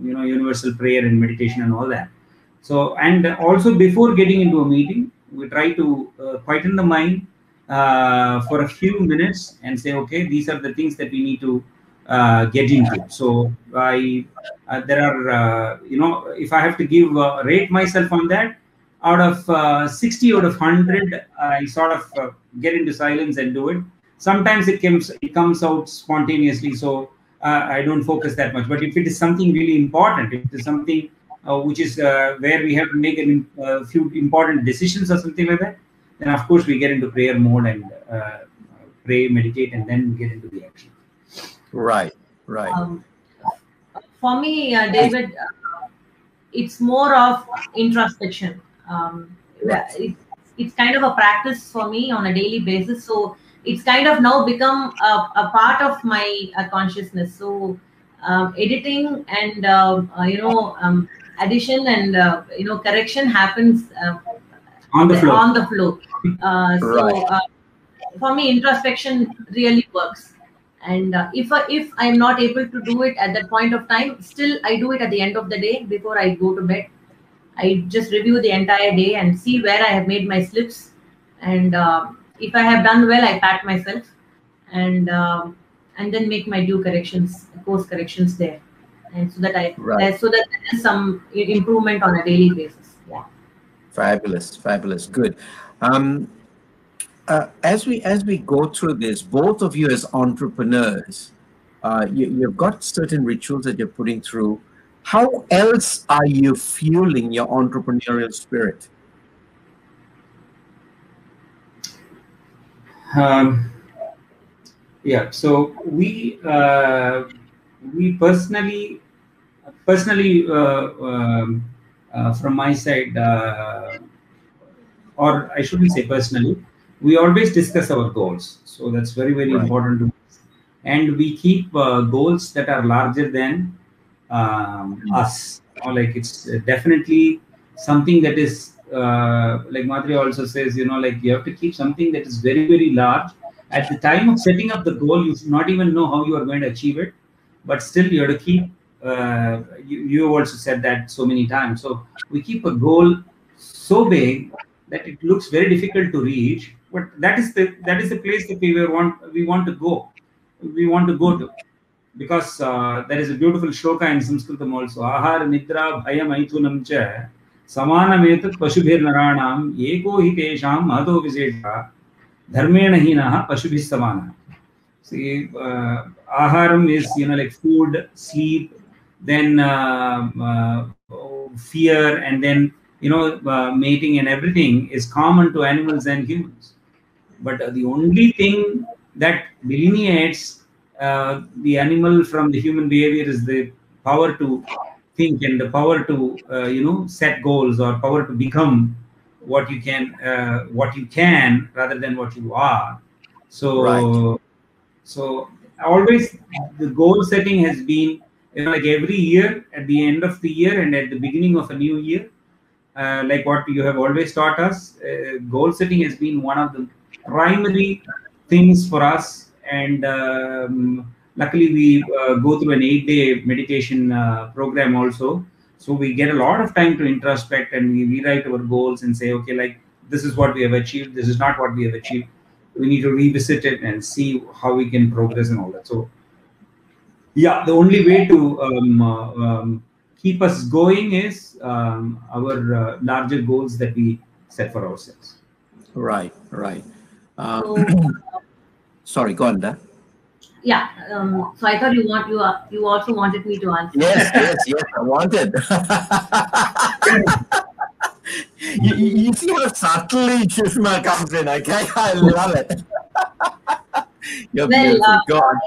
universal prayer and meditation and all that. So, and also before getting into a meeting, we try to quieten the mind for a few minutes and say, okay, these are the things that we need to get into. So there are if I have to give rate myself on that, out of 60 out of 100, I sort of get into silence and do it. Sometimes it comes out spontaneously, so I don't focus that much. But if it is something really important, if it is something which is where we have to make a few important decisions or something like that, then of course we get into prayer mode and pray, meditate, and then get into the action. Right. For me, David, it's more of introspection. It's kind of a practice for me on a daily basis. So it's kind of now become a part of my consciousness. So editing and addition and correction happens on the flow. For me, introspection really works. And if I'm not able to do it at that point of time, still I do it at the end of the day before I go to bed. I just review the entire day and see where I have made my slips. And if I have done well, I pat myself and then make my due corrections, course corrections there. And so that there is some improvement on a daily basis. Yeah. Fabulous. Good. As we go through this, both of you as entrepreneurs, you've got certain rituals that you're putting through. How else are you fueling your entrepreneurial spirit? So we personally, from my side, or I shouldn't say personally, we always discuss our goals. So that's very, very important to us. And we keep goals that are larger than us. Like it's definitely something that is, like Madhuri also says, like you have to keep something that is very, very large. At the time of setting up the goal, you should not even know how you are going to achieve it, but still you have to keep, you also said that so many times. So we keep a goal so big that it looks very difficult to reach, but that is the place that we want to go. We want to go to, because there is a beautiful shloka in Sanskritam also. Ahar nidra bhayam aithunam cha samanametat pashubhir naranam eko hi tesham mahado visesha dharmena hinaha pashubhis samana. See, aharam is like food, sleep, then fear, and then mating and everything is common to animals and humans. But the only thing that delineates the animal from the human behavior is the power to think and the power to set goals, or power to become what you can rather than what you are. So Right. so always the goal setting has been, like every year, at the end of the year and at the beginning of a new year, like what you have always taught us, goal setting has been one of the primary things for us. And luckily we go through an 8-day meditation program also. So we get a lot of time to introspect, and we rewrite our goals and say, okay, like this is what we have achieved, this is not what we have achieved. We need to revisit it and see how we can progress and all that. So yeah, the only way to keep us going is our larger goals that we set for ourselves. Right. Right. So, Sorry, go on, Dan. yeah. So I thought you also wanted me to answer. Yes, I wanted. you see how subtly Sushama comes in, okay? I love it. You're beautiful. Go on.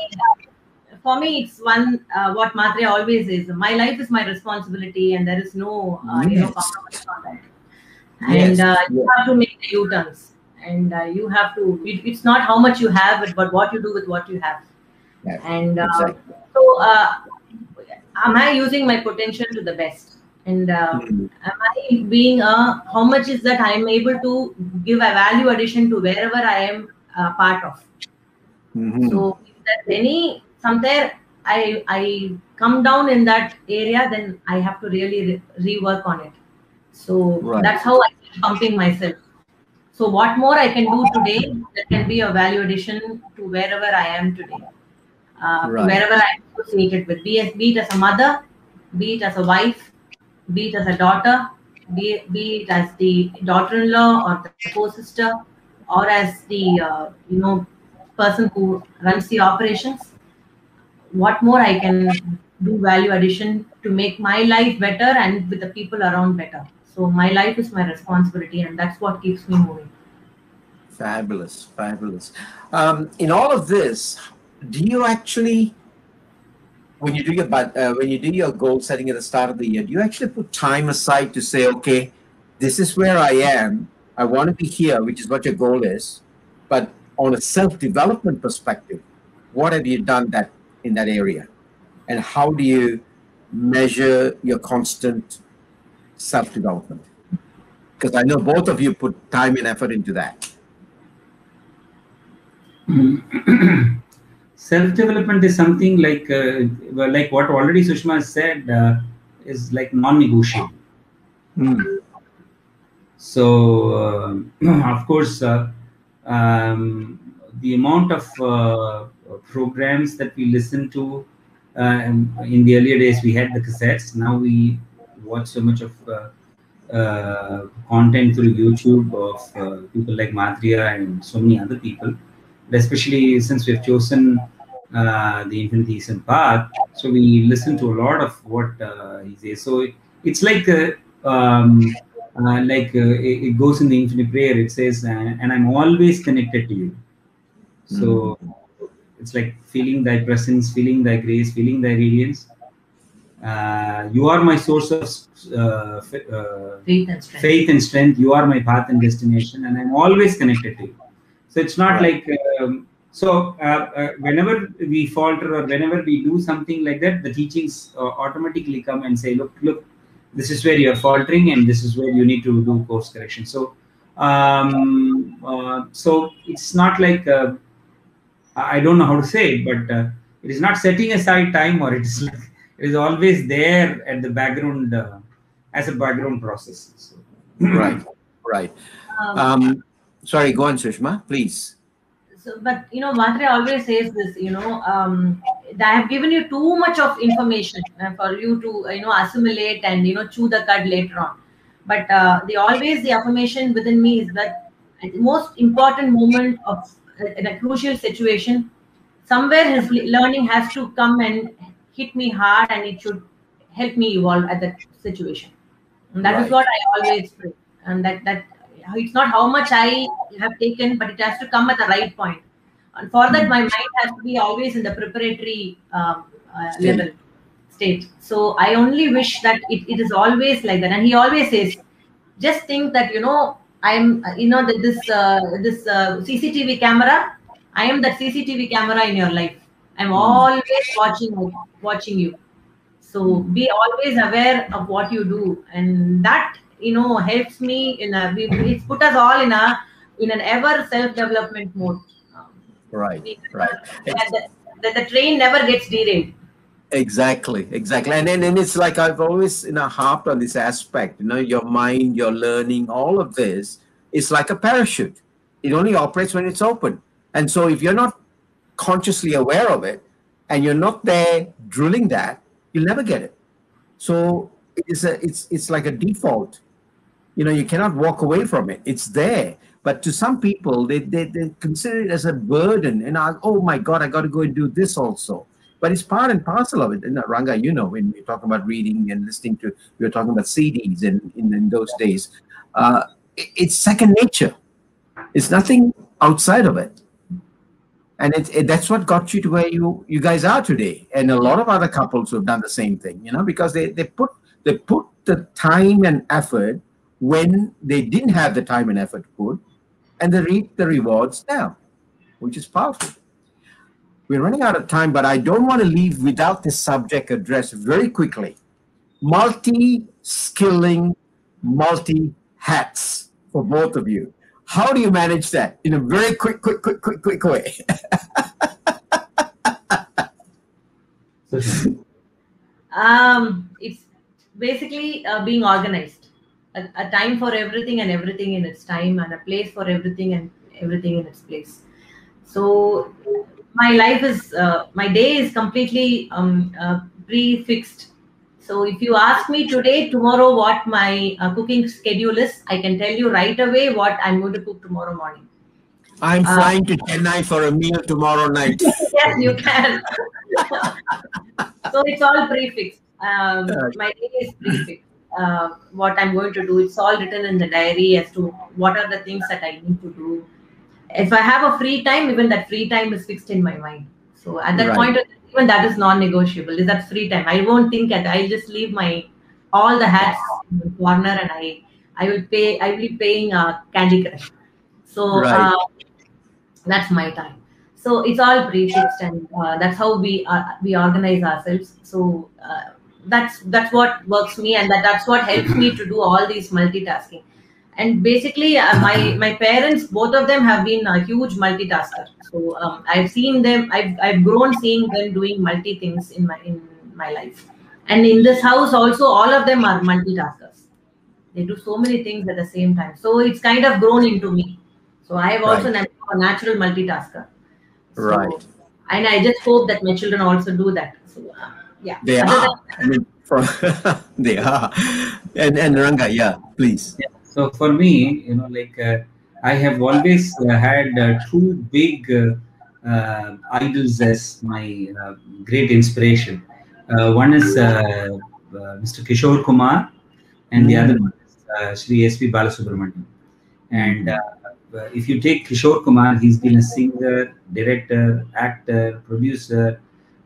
For me, it's one what Matre always is. My life is my responsibility, and there is no compromise on that. And you have to make the U-turns, and you have to. It's not how much you have, but what you do with what you have. Yes, And exactly. so, am I using my potential to the best? And am I being how much is that I am able to give a value addition to wherever I am part of? So if there's somewhere I come down in that area, then I have to really rework on it. So that's how I keep pumping myself. So what more I can do today that can be a value addition to wherever I am today, to wherever I am associated with, be it as a mother, be it as a wife, be it as a daughter, be it as the daughter-in-law or the co-sister, or as the person who runs the operations. What more I can do value addition to make my life better and with the people around better. So my life is my responsibility, and that's what keeps me moving. Fabulous. In all of this, do you actually, when you do your goal setting at the start of the year, do you actually put time aside to say, okay, this is where I am, I want to be here, which is what your goal is, but on a self-development perspective, what have you done in that area? And how do you measure your constant self-development? Because I know both of you put time and effort into that. Self-development is something like what already Sushama said, is like non-negotiable. So of course, the amount of programs that we listen to, in the earlier days we had the cassettes. Now we watch so much of content through YouTube of people like Madhya and so many other people. But especially since we've chosen the Infinite Eastern path, so we listen to a lot of what he says. So it's like it goes in the Infinite Prayer. It says, "And I'm always connected to you." So it's like feeling thy presence, feeling thy grace, feeling thy radiance. You are my source of faith and strength. You are my path and destination, and I'm always connected to you. So it's not like whenever we falter or whenever we do something like that, the teachings automatically come and say, look, this is where you're faltering, and this is where you need to do course correction. So so it's not like I don't know how to say it, but it is not setting aside time, or it is always there at the background as a background process. So. Right. Sorry, go on, Sushama, please. So, but Matre always says this. I have given you too much of information for you to assimilate and chew the cud later on. But the affirmation within me is that at the most important moment of in a crucial situation, somewhere his learning has to come and hit me hard, and it should help me evolve at that situation. And that is what I always pray. And that it's not how much I have taken, but it has to come at the right point. And for that, my mind has to be always in the preparatory level state. So I only wish that it is always like that. And he always says, just think that I'm, this CCTV camera. I am that CCTV camera in your life. I'm always watching you. So be always aware of what you do, and that helps me in it's put us all in an ever self development mode. Right, right. That the train never gets derailed. Exactly, exactly. And it's like I've always harped on this aspect, your mind, your learning, all of this is like a parachute. It only operates when it's open. And so if you're not consciously aware of it and you're not there drilling that, you'll never get it. So it's like a default. You cannot walk away from it. It's there. But to some people, they consider it as a burden. And oh my God, I got to go and do this also. But it's part and parcel of it. And Ranga, when we talk about reading and listening to, we were talking about CDs in those days. It's second nature. It's nothing outside of it. And that's what got you to where you guys are today. And a lot of other couples who have done the same thing, because they put the time and effort when they didn't have the time and effort to put, and they reap the rewards now, which is powerful. We're running out of time, but I don't want to leave without this subject addressed very quickly. Multi-skilling, multi-hats for both of you. How do you manage that in a very quick way? It's basically being organized. A time for everything and everything in its time, and a place for everything and everything in its place. So my life is, my day is completely prefixed. So if you ask me today, tomorrow, what my cooking schedule is, I can tell you right away what I'm going to cook tomorrow morning. I'm flying to Chennai for a meal tomorrow night. Yes, you can. So it's all prefixed. My day is prefixed. What I'm going to do, it's all written in the diary as to what are the things that I need to do. If I have a free time, even that free time is fixed in my mind. So at that point, even that is non-negotiable. Is that free time? I won't think it. I'll just leave all the hats in the corner, and I will be paying Candy Crush. So that's my time. So it's all prefixed, and that's how we organize ourselves. So that's what works me, and that's what helps me to do all these multitasking. And basically, my parents, both of them have been a huge multitasker. So I've seen them. I've grown seeing them doing multi things in my life. And in this house also, all of them are multitaskers. They do so many things at the same time. So it's kind of grown into me. So I have also a natural multitasker. So, right. And I just hope that my children also do that. So yeah. They are. They are. And Ranga, yeah, please. Yeah. So for me, I have always had two big idols as my great inspiration. One is Mr. Kishore Kumar, and the other one is Sri S.P. Balasubramanian. And if you take Kishore Kumar, he's been a singer, director, actor, producer,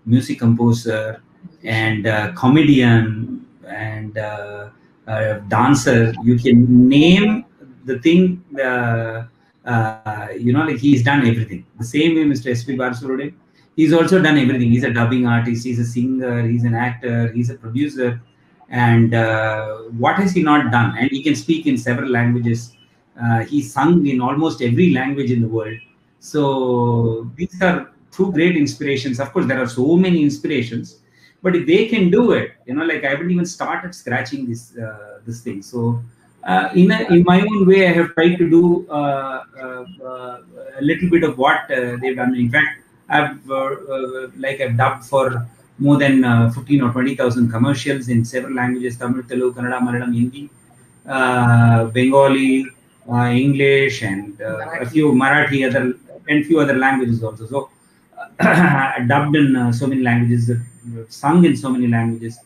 music composer, and comedian, and dancer. You can name the thing, he's done everything. The same way Mr. S.P. Balasubramanian, he's also done everything. He's a dubbing artist, he's a singer, he's an actor, he's a producer. And what has he not done? And he can speak in several languages. He sung in almost every language in the world. So these are two great inspirations. Of course, there are so many inspirations, but if they can do it, I haven't even started scratching this thing. So in my own way, I have tried to do a little bit of what they've done. In fact, I've dubbed for more than 15 or 20,000 commercials in several languages: Tamil, Telugu, Kannada, Malayalam, Hindi, Bengali, English, and a few Marathi, and few other languages also. So dubbed in so many languages, sung in so many languages.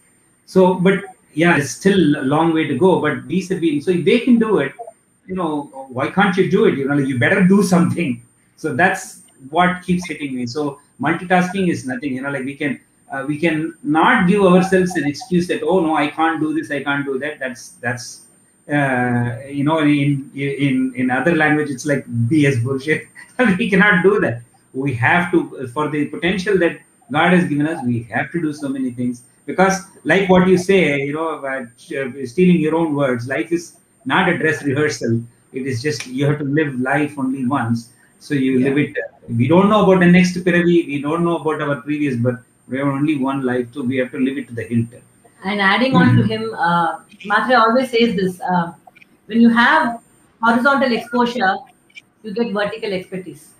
So, but yeah, it's still a long way to go. But these have been, so if they can do it, why can't you do it? You better do something. So that's what keeps hitting me. So multitasking is nothing. We can not give ourselves an excuse that, oh no, I can't do this, I can't do that. in other language, it's like BS bullshit. We cannot do that. We have to, for the potential that God has given us, we have to do so many things. Because like what you say, stealing your own words, life is not a dress rehearsal. It is just, you have to live life only once. So you live it. We don't know about the next Piravi. We don't know about our previous, but we have only one life, so we have to live it to the hilt. And adding on to him, Matre always says this, when you have horizontal exposure, you get vertical expertise.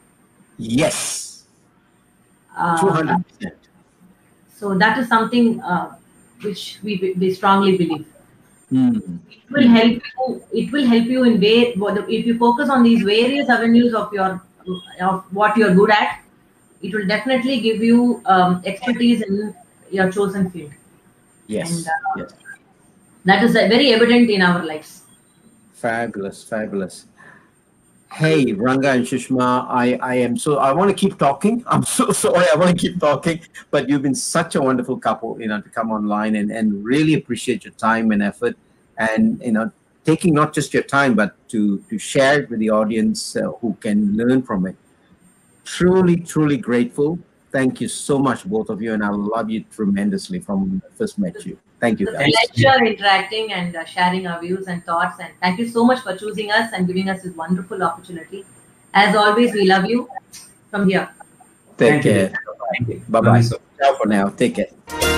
Yes. 200%. So that is something which we strongly believe. It will help you. It will help you in if you focus on these various avenues of what you're good at. It will definitely give you expertise in your chosen field. Yes. And that is very evident in our lives. Fabulous, fabulous. Hey, Ranga and Sushma, I want to keep talking. I'm so sorry, I want to keep talking, but you've been such a wonderful couple, to come online and really appreciate your time and effort, and taking not just your time, but to share it with the audience who can learn from it. Truly, truly grateful. Thank you so much, both of you, and I love you tremendously from when I first met you. Thank you, guys. It's a pleasure interacting and sharing our views and thoughts. And thank you so much for choosing us and giving us this wonderful opportunity. As always, we love you from here. Take care. Bye-bye. Ciao for now. Take care.